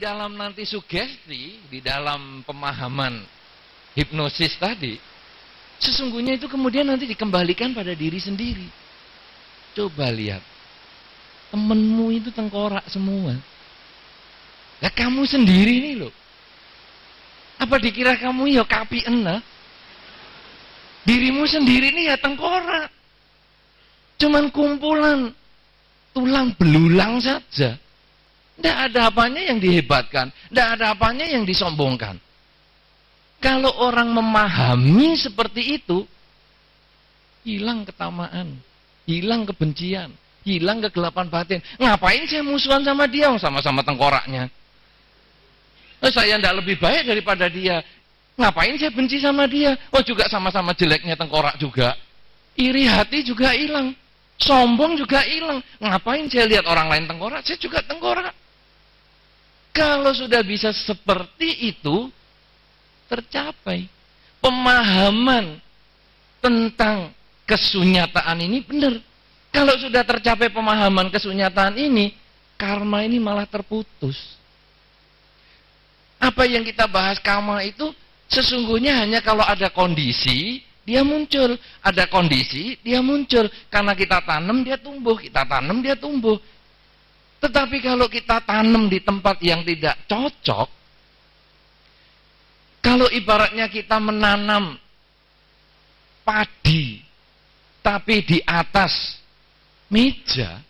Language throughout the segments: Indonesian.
dalam nanti sugesti, di dalam pemahaman hipnosis tadi, sesungguhnya itu kemudian nanti dikembalikan pada diri sendiri. Coba lihat, temenmu itu tengkorak semua. Ya kamu sendiri nih loh. Apa dikira kamu ya kapien lah? Dirimu sendiri nih ya tengkorak. Cuman kumpulan tulang belulang saja. Tidak ada apanya yang dihebatkan, tidak ada apanya yang disombongkan. Kalau orang memahami seperti itu, hilang ketamaan, hilang kebencian, hilang kegelapan batin. Ngapain saya musuhan sama dia? Sama-sama tengkoraknya. Saya tidak lebih baik daripada dia. Ngapain saya benci sama dia? Oh juga sama-sama jeleknya tengkorak juga. Iri hati juga hilang. Sombong juga hilang. Ngapain saya lihat orang lain tengkorak? Saya juga tengkorak. Kalau sudah bisa seperti itu, tercapai pemahaman tentang kesunyataan ini benar. Kalau sudah tercapai pemahaman kesunyataan ini, karma ini malah terputus. Apa yang kita bahas karma itu sesungguhnya hanya kalau ada kondisi, dia muncul. Ada kondisi, dia muncul. Karena kita tanam, dia tumbuh. Kita tanam, dia tumbuh. Tetapi kalau kita tanam di tempat yang tidak cocok, kalau ibaratnya kita menanam padi, tapi di atas meja,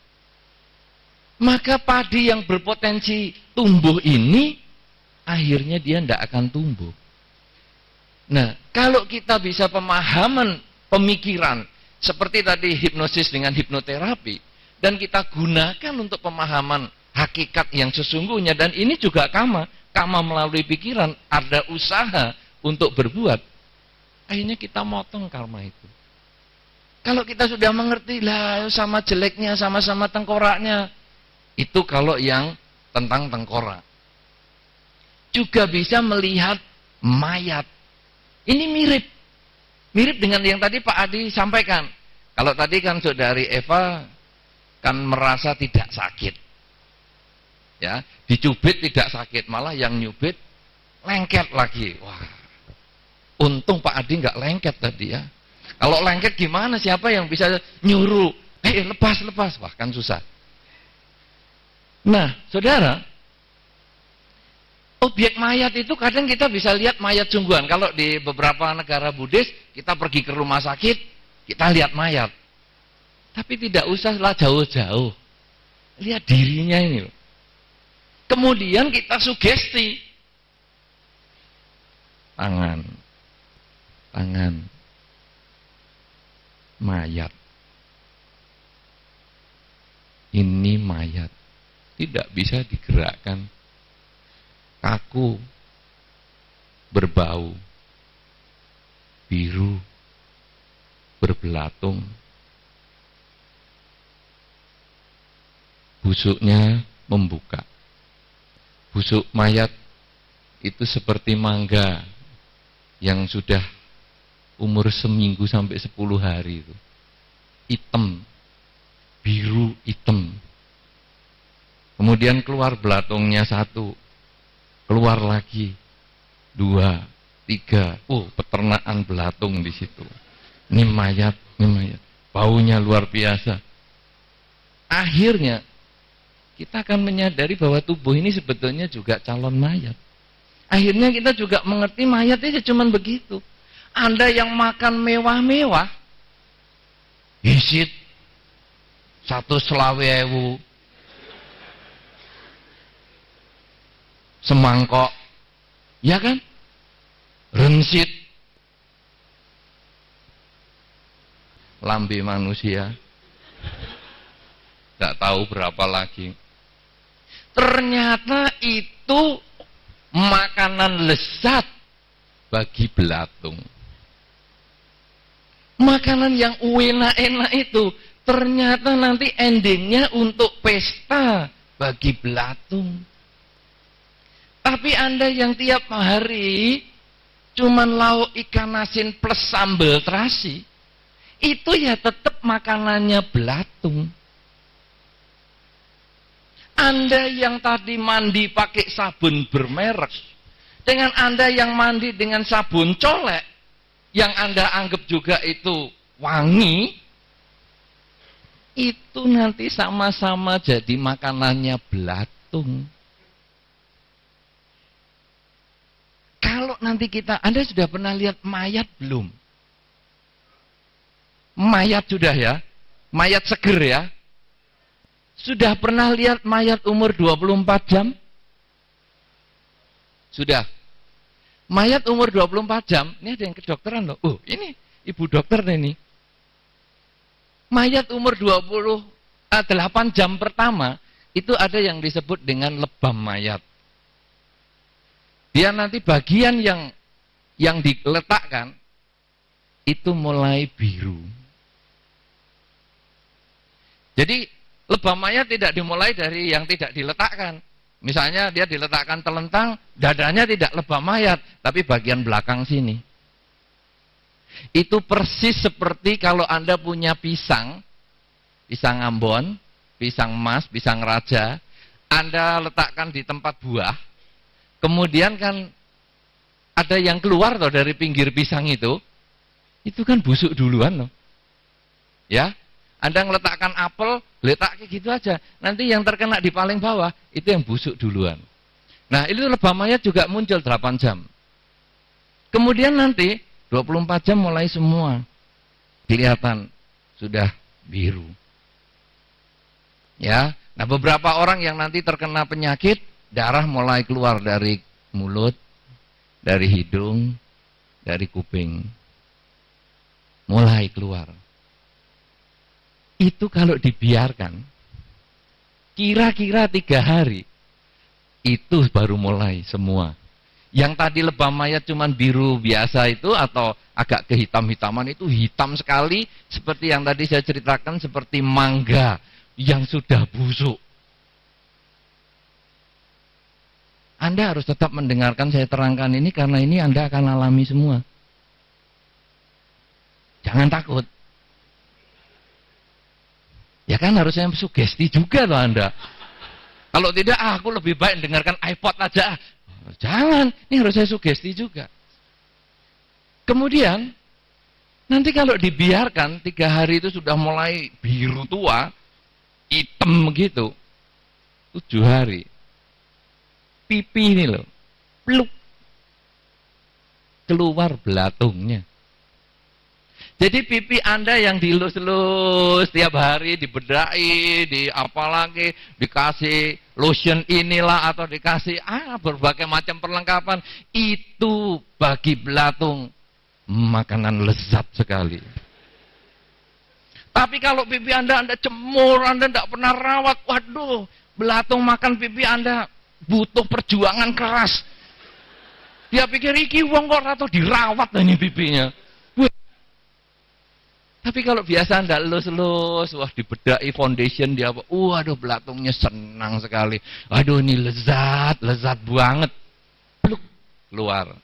maka padi yang berpotensi tumbuh ini, akhirnya dia tidak akan tumbuh. Nah, kalau kita bisa pemahaman pemikiran, seperti tadi hipnosis dengan hipnoterapi, dan kita gunakan untuk pemahaman hakikat yang sesungguhnya, dan ini juga karma melalui pikiran, ada usaha untuk berbuat, akhirnya kita motong karma itu. Kalau kita sudah mengerti, lah sama jeleknya, sama-sama tengkoraknya, itu kalau yang tentang tengkorak. Juga bisa melihat mayat. Ini mirip dengan yang tadi Pak Adi sampaikan. Kalau tadi kan saudari Eva kan merasa tidak sakit, ya, dicubit tidak sakit, malah yang nyubit lengket lagi. Wah, untung Pak Adi nggak lengket tadi ya. Kalau lengket gimana? Siapa yang bisa nyuruh? Lepas, wah kan susah. Nah, saudara, objek mayat itu kadang kita bisa lihat mayat sungguhan. Kalau di beberapa negara Buddhis, kita pergi ke rumah sakit, kita lihat mayat. Tapi tidak usahlah jauh-jauh. Lihat dirinya ini loh. Kemudian kita sugesti. Tangan. Mayat. Ini mayat. Tidak bisa digerakkan. Kaku. Berbau. Biru. Berbelatung. Busuknya membuka. Busuk mayat itu seperti mangga yang sudah umur seminggu sampai 10 hari itu. Hitam, biru hitam. Kemudian keluar belatungnya 1, keluar lagi 2, 3. Peternakan belatung di situ. Ini mayat. Baunya luar biasa. Akhirnya kita akan menyadari bahwa tubuh ini sebetulnya juga calon mayat. Akhirnya kita juga mengerti mayat itu cuma begitu. Anda yang makan mewah-mewah, hisit 120.000 semangkok, ya kan? Rensit lambe manusia, tidak tahu berapa lagi. Ternyata itu makanan lezat bagi belatung. Makanan yang enak-enak itu ternyata nanti endingnya untuk pesta bagi belatung. Tapi Anda yang tiap hari cuman lauk ikan asin plus sambal terasi, itu ya tetap makanannya belatung. Anda yang tadi mandi pakai sabun bermerek, dengan Anda yang mandi dengan sabun colek, yang Anda anggap juga itu wangi, itu nanti sama-sama jadi makanannya belatung. Kalau nanti Anda sudah pernah lihat mayat belum? Mayat sudah ya? Mayat seger ya? Sudah pernah lihat mayat umur 24 jam? Sudah. Mayat umur 24 jam, ini ada yang kedokteran loh. Oh, ini ibu dokter ini. Mayat umur 28 jam pertama, itu ada yang disebut dengan lebam mayat. Dia nanti bagian yang diletakkan, itu mulai biru. Jadi, lebam mayat tidak dimulai dari yang tidak diletakkan. Misalnya dia diletakkan telentang, dadanya tidak lebam mayat, tapi bagian belakang sini. Itu persis seperti kalau Anda punya pisang Ambon, pisang emas, pisang raja, Anda letakkan di tempat buah, kemudian kan ada yang keluar toh dari pinggir pisang itu kan busuk duluan loh. Ya, Anda meletakkan apel, letak kayak gitu aja. Nanti yang terkena di paling bawah, itu yang busuk duluan. Nah, itu lebam mayat juga muncul 8 jam. Kemudian nanti, 24 jam mulai semua kelihatan sudah biru. Ya, nah beberapa orang yang nanti terkena penyakit, darah mulai keluar dari mulut, dari hidung, dari kuping. Mulai keluar. Itu kalau dibiarkan, kira-kira 3 hari, itu baru mulai semua. Yang tadi lebam mayat cuman biru biasa itu, atau agak kehitam-hitaman, itu hitam sekali, seperti yang tadi saya ceritakan, seperti mangga yang sudah busuk. Anda harus tetap mendengarkan saya terangkan ini, karena ini Anda akan alami semua. Jangan takut. Ya kan harusnya sugesti juga loh Anda. Kalau tidak, aku lebih baik dengarkan iPod aja. Jangan, ini harus saya sugesti juga. Kemudian, nanti kalau dibiarkan 3 hari itu sudah mulai biru tua, hitam gitu, 7 hari. Pipi ini loh, peluk. Keluar belatungnya. Jadi pipi Anda yang dilus-lus tiap hari, dibedai, di apalagi dikasih lotion inilah atau dikasih berbagai macam perlengkapan, itu bagi belatung makanan lezat sekali. Tapi kalau pipi Anda cemur, Anda tidak pernah rawat, waduh, belatung makan pipi Anda butuh perjuangan keras. Dia pikir iki wong kok atau dirawat ini pipinya. Tapi kalau biasa Anda lus-lus, wah dibedai foundation dia apa, waduh belatungnya senang sekali. Aduh ini lezat banget. Pluk, keluar.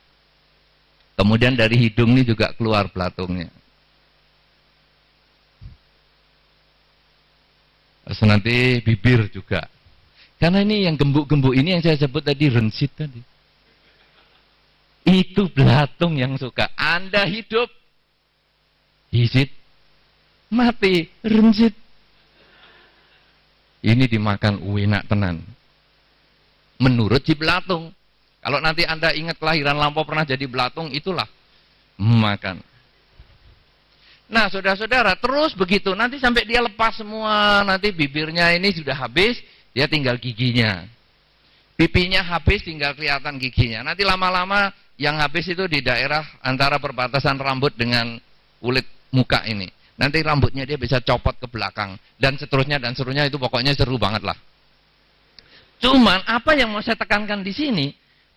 Kemudian dari hidung ini juga keluar belatungnya. Terus nanti bibir juga. Karena ini yang gembuk-gembuk ini yang saya sebut tadi rensit tadi. Itu belatung yang suka. Anda hidup, hisit, mati, rensit. Ini dimakan enak tenan. Menurut si belatung. Kalau nanti Anda ingat kelahiran lampau pernah jadi belatung, itulah makan. Nah, saudara-saudara, terus begitu. Nanti sampai dia lepas semua. Nanti bibirnya ini sudah habis, dia tinggal giginya. Pipinya habis, tinggal kelihatan giginya. Nanti lama-lama yang habis itu di daerah antara perbatasan rambut dengan kulit muka ini. Nanti rambutnya dia bisa copot ke belakang. Dan seterusnya, itu pokoknya seru banget lah. Cuman, apa yang mau saya tekankan di sini,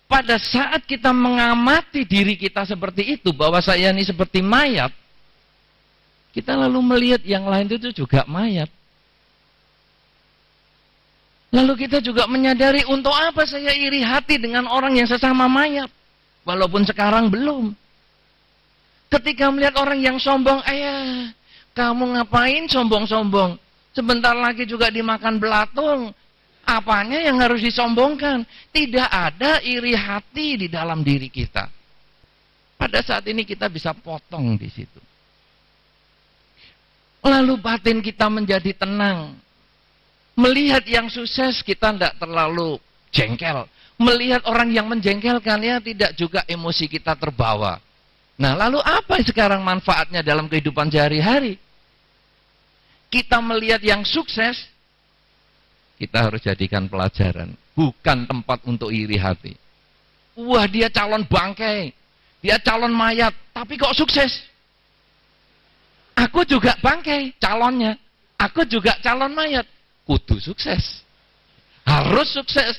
pada saat kita mengamati diri kita seperti itu, bahwa saya ini seperti mayat, kita lalu melihat yang lain itu juga mayat. Lalu kita juga menyadari, untuk apa saya iri hati dengan orang yang sesama mayat, walaupun sekarang belum. Ketika melihat orang yang sombong, ayah, kamu ngapain sombong-sombong? Sebentar lagi juga dimakan belatung. Apanya yang harus disombongkan? Tidak ada iri hati di dalam diri kita. Pada saat ini kita bisa potong di situ. Lalu batin kita menjadi tenang. Melihat yang sukses kita tidak terlalu jengkel. Melihat orang yang menjengkelkan ya tidak juga emosi kita terbawa. Nah lalu apa sekarang manfaatnya dalam kehidupan sehari-hari? Kita melihat yang sukses, kita harus jadikan pelajaran. Bukan tempat untuk iri hati. Wah dia calon bangkai, dia calon mayat, tapi kok sukses? Aku juga bangkai calonnya, aku juga calon mayat. Kudu sukses, harus sukses,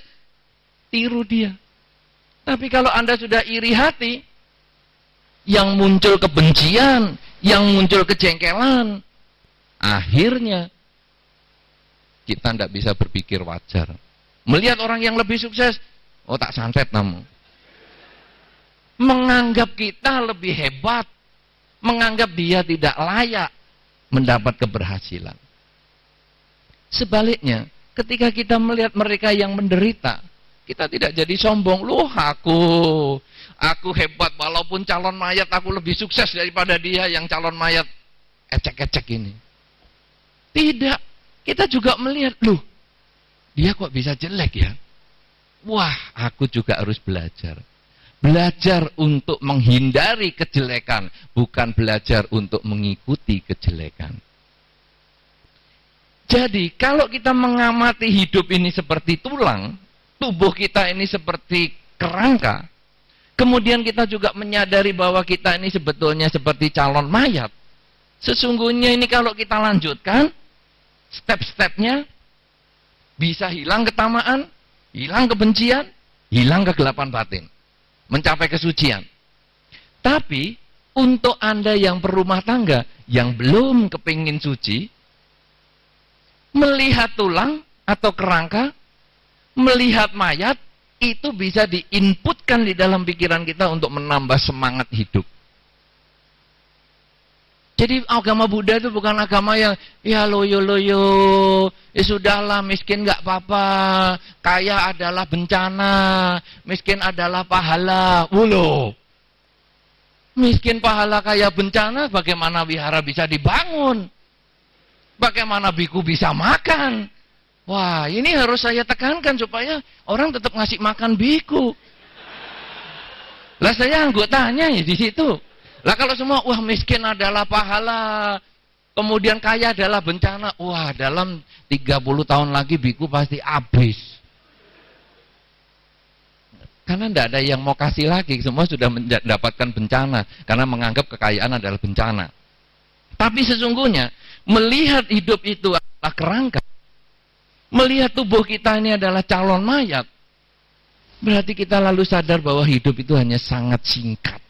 tiru dia. Tapi kalau Anda sudah iri hati, yang muncul kebencian, yang muncul kejengkelan, akhirnya kita tidak bisa berpikir wajar. Melihat orang yang lebih sukses, oh tak santet namu. Menganggap kita lebih hebat, menganggap dia tidak layak mendapat keberhasilan. Sebaliknya, ketika kita melihat mereka yang menderita, kita tidak jadi sombong. Loh aku hebat walaupun calon mayat aku lebih sukses daripada dia yang calon mayat ecek-ecek ini. Tidak, kita juga melihat, loh dia kok bisa jelek ya? Wah, aku juga harus belajar. Belajar untuk menghindari kejelekan, bukan belajar untuk mengikuti kejelekan. Jadi, kalau kita mengamati hidup ini seperti tulang, tubuh kita ini seperti kerangka, kemudian kita juga menyadari bahwa kita ini sebetulnya seperti calon mayat. Sesungguhnya ini kalau kita lanjutkan, step-stepnya bisa hilang ketamaan, hilang kebencian, hilang kegelapan batin, mencapai kesucian. Tapi untuk Anda yang berumah tangga yang belum kepingin suci, melihat tulang atau kerangka, melihat mayat, itu bisa diinputkan di dalam pikiran kita untuk menambah semangat hidup. Jadi agama Buddha itu bukan agama yang ya loyo, ya sudahlah miskin nggak apa-apa, kaya adalah bencana, miskin adalah pahala. Wulo, miskin pahala kaya bencana, bagaimana wihara bisa dibangun? Bagaimana biku bisa makan? Wah, ini harus saya tekankan supaya orang tetap ngasih makan biku. Lah saya anggotanya ya di situ. Lah kalau semua wah miskin adalah pahala, kemudian kaya adalah bencana, wah dalam 30 tahun lagi biku pasti habis. Karena tidak ada yang mau kasih lagi, semua sudah mendapatkan bencana karena menganggap kekayaan adalah bencana. Tapi sesungguhnya melihat hidup itu adalah kerangka, melihat tubuh kita ini adalah calon mayat, berarti kita lalu sadar bahwa hidup itu hanya sangat singkat.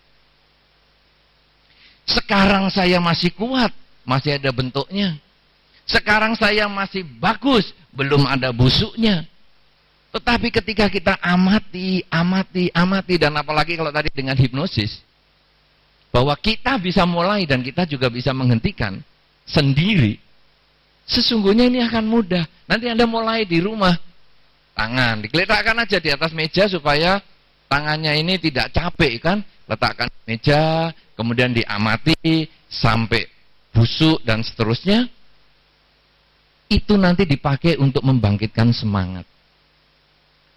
Sekarang saya masih kuat, masih ada bentuknya. Sekarang saya masih bagus, belum ada busuknya. Tetapi ketika kita amati, dan apalagi kalau tadi dengan hipnosis, bahwa kita bisa mulai dan kita juga bisa menghentikan sendiri, sesungguhnya ini akan mudah. Nanti Anda mulai di rumah, tangan diletakkan aja di atas meja supaya tangannya ini tidak capek kan, letakkan meja, kemudian diamati sampai busuk dan seterusnya. Itu nanti dipakai untuk membangkitkan semangat.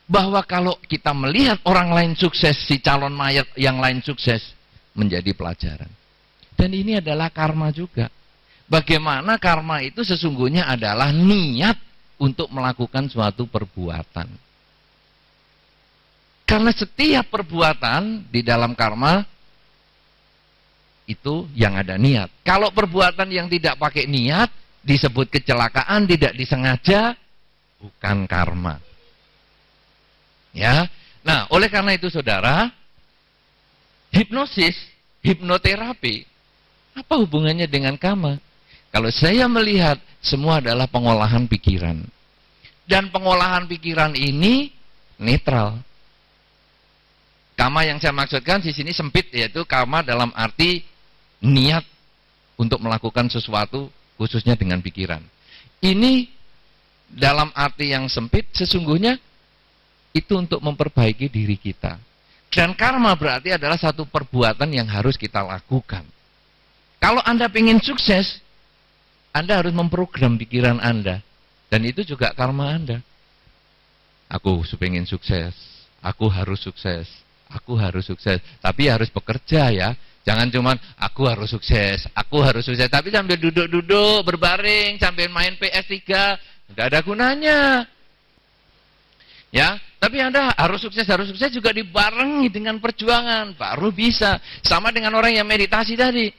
Bahwa kalau kita melihat orang lain sukses, si calon mayat yang lain sukses, menjadi pelajaran. Dan ini adalah karma juga. Bagaimana karma itu sesungguhnya adalah niat untuk melakukan suatu perbuatan. Karena setiap perbuatan di dalam karma itu yang ada niat. Kalau perbuatan yang tidak pakai niat disebut kecelakaan, tidak disengaja, bukan karma. Ya. Nah, oleh karena itu saudara, hipnosis, hipnoterapi, apa hubungannya dengan karma? Kalau saya melihat semua adalah pengolahan pikiran. Dan pengolahan pikiran ini netral. Karma yang saya maksudkan di sini sempit, yaitu karma dalam arti niat untuk melakukan sesuatu khususnya dengan pikiran. Ini dalam arti yang sempit, sesungguhnya itu untuk memperbaiki diri kita. Dan karma berarti adalah satu perbuatan yang harus kita lakukan. Kalau Anda ingin sukses, Anda harus memprogram pikiran Anda. Dan itu juga karma Anda. Aku pengen sukses, aku harus sukses, aku harus sukses. Tapi harus bekerja ya. Jangan cuman aku harus sukses, tapi sambil duduk-duduk, berbaring, sambil main PS3, tidak ada gunanya. Ya, tapi Anda harus sukses juga dibarengi dengan perjuangan, baru bisa. Sama dengan orang yang meditasi tadi.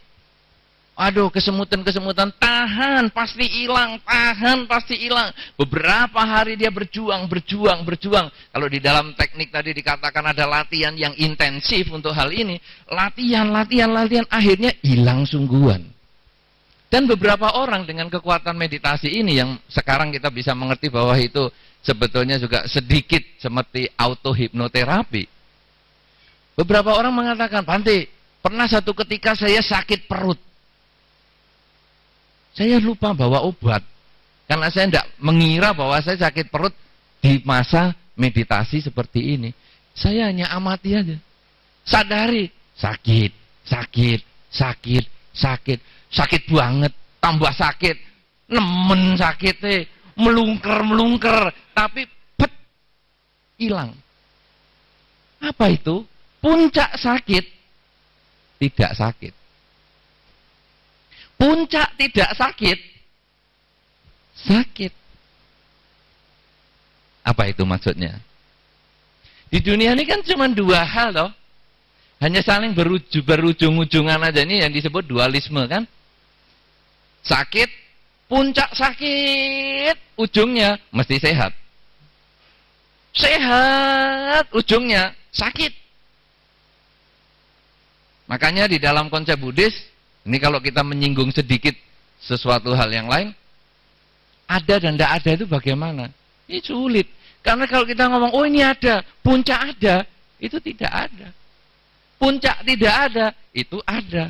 Aduh, kesemutan, tahan, pasti hilang, Beberapa hari dia berjuang. Kalau di dalam teknik tadi dikatakan ada latihan yang intensif untuk hal ini. Latihan, akhirnya hilang sungguhan. Dan beberapa orang dengan kekuatan meditasi ini yang sekarang kita bisa mengerti bahwa itu sebetulnya juga sedikit seperti auto-hipnoterapi. Beberapa orang mengatakan, Bante, pernah satu ketika saya sakit perut. Saya lupa bawa obat, karena saya tidak mengira bahwa saya sakit perut di masa meditasi seperti ini. Saya hanya amati aja. Sadari, sakit banget, tambah sakit, nemen sakit, melungker, tapi hilang. Apa itu? Puncak sakit, tidak sakit. Puncak tidak sakit. Apa itu maksudnya? Di dunia ini kan cuma dua hal loh. Hanya saling berujung-ujungan aja, ini yang disebut dualisme kan. Sakit, puncak sakit, ujungnya mesti sehat. Sehat, ujungnya sakit. Makanya di dalam konsep Buddhis, ini kalau kita menyinggung sedikit sesuatu hal yang lain, ada dan tidak ada itu bagaimana? Ini sulit. Karena kalau kita ngomong, oh ini ada, puncak ada, itu tidak ada. Puncak tidak ada, itu ada.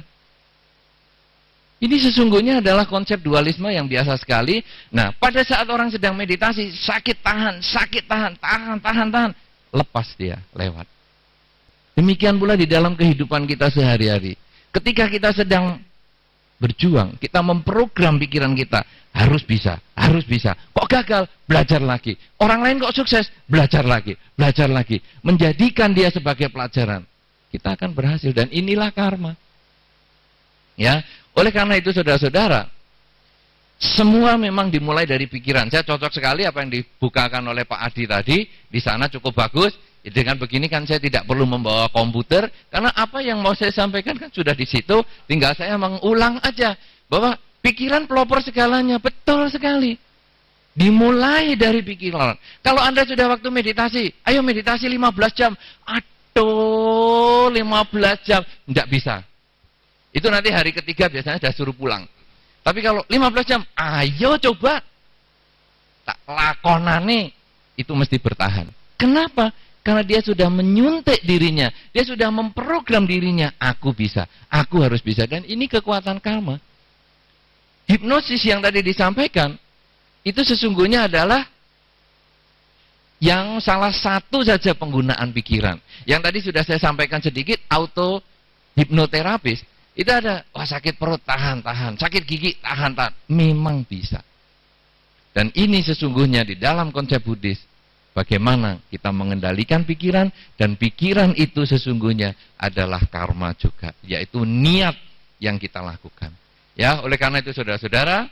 Ini sesungguhnya adalah konsep dualisme yang biasa sekali. Nah, pada saat orang sedang meditasi, sakit tahan, lepas dia, lewat. Demikian pula di dalam kehidupan kita sehari-hari. Ketika kita sedang berjuang, kita memprogram pikiran kita, harus bisa. Kok gagal? Belajar lagi. Orang lain kok sukses? Belajar lagi. Menjadikan dia sebagai pelajaran. Kita akan berhasil, dan inilah karma. Ya, oleh karena itu saudara-saudara, semua memang dimulai dari pikiran. Saya cocok sekali apa yang dibukakan oleh Pak Adi tadi, di sana cukup bagus. Dengan begini kan saya tidak perlu membawa komputer, karena apa yang mau saya sampaikan kan sudah di situ, tinggal saya mengulang aja bahwa pikiran pelopor segalanya, betul sekali. Dimulai dari pikiran. Kalau Anda sudah waktu meditasi, ayo meditasi 15 jam. Aduh, 15 jam, enggak bisa. Itu nanti hari ketiga biasanya sudah suruh pulang. Tapi kalau 15 jam, ayo coba. Tak lakonane, itu mesti bertahan. Kenapa? Karena dia sudah menyuntik dirinya, dia sudah memprogram dirinya, aku bisa, aku harus bisa. Dan ini kekuatan karma. Hipnosis yang tadi disampaikan, itu sesungguhnya adalah yang salah satu saja penggunaan pikiran. Yang tadi sudah saya sampaikan sedikit, auto hipnoterapis. Itu ada, wah sakit perut, tahan, sakit gigi, tahan. Memang bisa. Dan ini sesungguhnya di dalam konsep Buddhis, bagaimana kita mengendalikan pikiran, dan pikiran itu sesungguhnya adalah karma juga, yaitu niat yang kita lakukan. Ya, oleh karena itu saudara-saudara,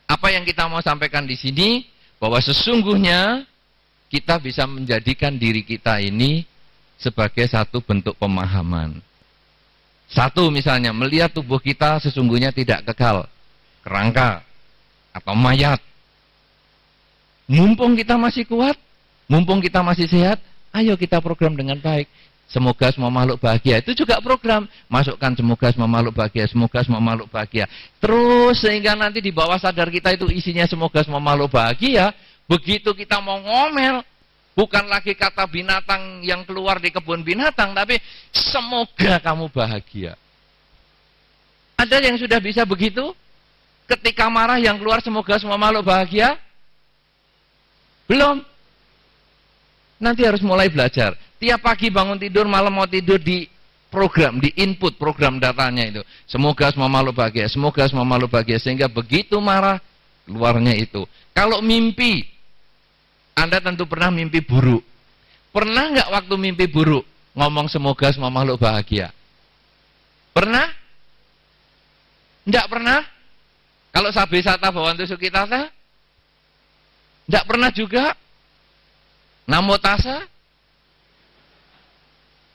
apa yang kita mau sampaikan di sini, bahwa sesungguhnya kita bisa menjadikan diri kita ini sebagai satu bentuk pemahaman. Satu misalnya, melihat tubuh kita sesungguhnya tidak kekal, kerangka atau mayat. Mumpung kita masih kuat, mumpung kita masih sehat, ayo kita program dengan baik. Semoga semua makhluk bahagia. Itu juga program. Masukkan semoga semua makhluk bahagia, semoga semua makhluk bahagia. Terus sehingga nanti di bawah sadar kita itu isinya semoga semua makhluk bahagia. Begitu kita mau ngomel, bukan lagi kata binatang yang keluar di kebun binatang, tapi semoga kamu bahagia. Ada yang sudah bisa begitu? Ketika marah yang keluar semoga semua makhluk bahagia? Belum. Nanti harus mulai belajar. Tiap pagi bangun tidur, malam mau tidur, di program, di input program datanya itu. Semoga semua makhluk bahagia, semoga semua makhluk bahagia. Sehingga begitu marah, keluarnya itu. Kalau mimpi, Anda tentu pernah mimpi buruk. Pernah nggak waktu mimpi buruk ngomong semoga semua makhluk bahagia? Pernah? Enggak pernah? Kalau sabe sata bawantu sukitata? Enggak pernah juga? Namo tassa?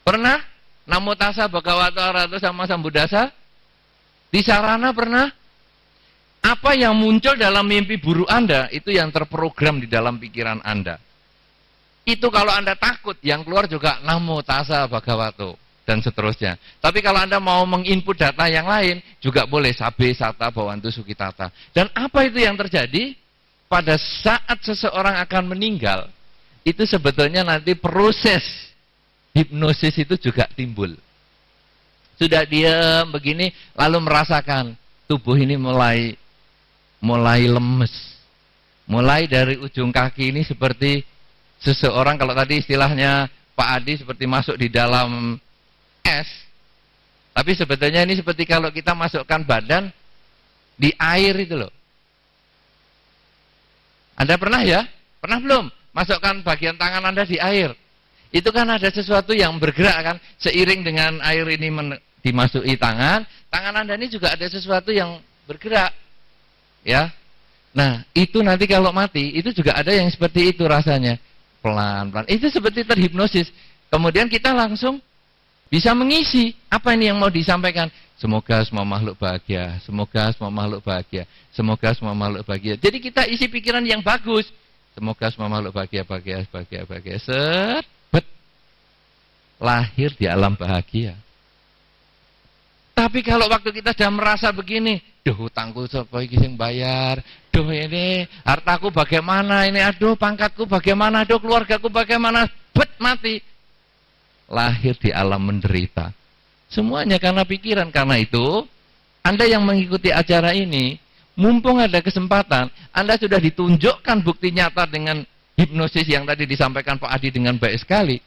Pernah? Namo tassa bhagavato arahato sama sambuddhassa? Di sarana pernah? Apa yang muncul dalam mimpi buruk Anda, itu yang terprogram di dalam pikiran Anda. Itu kalau Anda takut, yang keluar juga namo tassa bhagavato, dan seterusnya. Tapi kalau Anda mau menginput data yang lain, juga boleh sabe sata bawantu sukitata. Dan apa itu yang terjadi? Pada saat seseorang akan meninggal, itu sebetulnya nanti proses hipnosis itu juga timbul. Sudah diam begini, lalu merasakan tubuh ini mulai lemes. Mulai dari ujung kaki ini seperti seseorang, kalau tadi istilahnya Pak Adi seperti masuk di dalam es. Tapi sebetulnya ini seperti kalau kita masukkan badan di air itu loh. Anda pernah ya? Pernah belum? Masukkan bagian tangan Anda di air. Itu kan ada sesuatu yang bergerak kan. Seiring dengan air ini dimasuki tangan Anda ini juga ada sesuatu yang bergerak. Ya. Nah, itu nanti kalau mati, itu juga ada yang seperti itu rasanya. Pelan-pelan. Itu seperti terhipnosis. Kemudian kita langsung bisa mengisi apa ini yang mau disampaikan. Semoga semua makhluk bahagia, semoga semua makhluk bahagia, semoga semua makhluk bahagia. Jadi kita isi pikiran yang bagus. Semoga semua makhluk bahagia, bahagia, bahagia, bahagia. Set, lahir di alam bahagia. Tapi kalau waktu kita sudah merasa begini, duh hutangku sapa iki sing bayar, duh ini hartaku bagaimana, ini aduh pangkatku bagaimana, aduh keluargaku bagaimana, mati. Lahir di alam menderita. Semuanya karena pikiran. Karena itu, Anda yang mengikuti acara ini, mumpung ada kesempatan, Anda sudah ditunjukkan bukti nyata dengan hipnosis yang tadi disampaikan Pak Adi dengan baik sekali.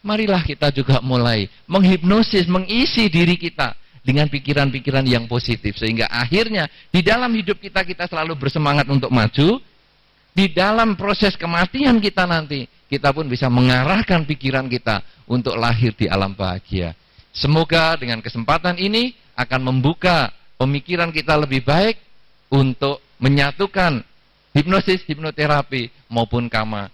Marilah kita juga mulai menghipnosis, mengisi diri kita dengan pikiran-pikiran yang positif. Sehingga akhirnya, di dalam hidup kita, kita selalu bersemangat untuk maju. Di dalam proses kematian kita nanti, kita pun bisa mengarahkan pikiran kita untuk lahir di alam bahagia. Semoga dengan kesempatan ini akan membuka pemikiran kita lebih baik untuk menyatukan hipnosis, hipnoterapi maupun kama,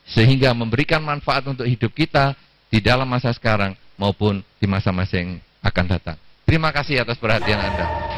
sehingga memberikan manfaat untuk hidup kita di dalam masa sekarang maupun di masa-masa yang akan datang. Terima kasih atas perhatian Anda.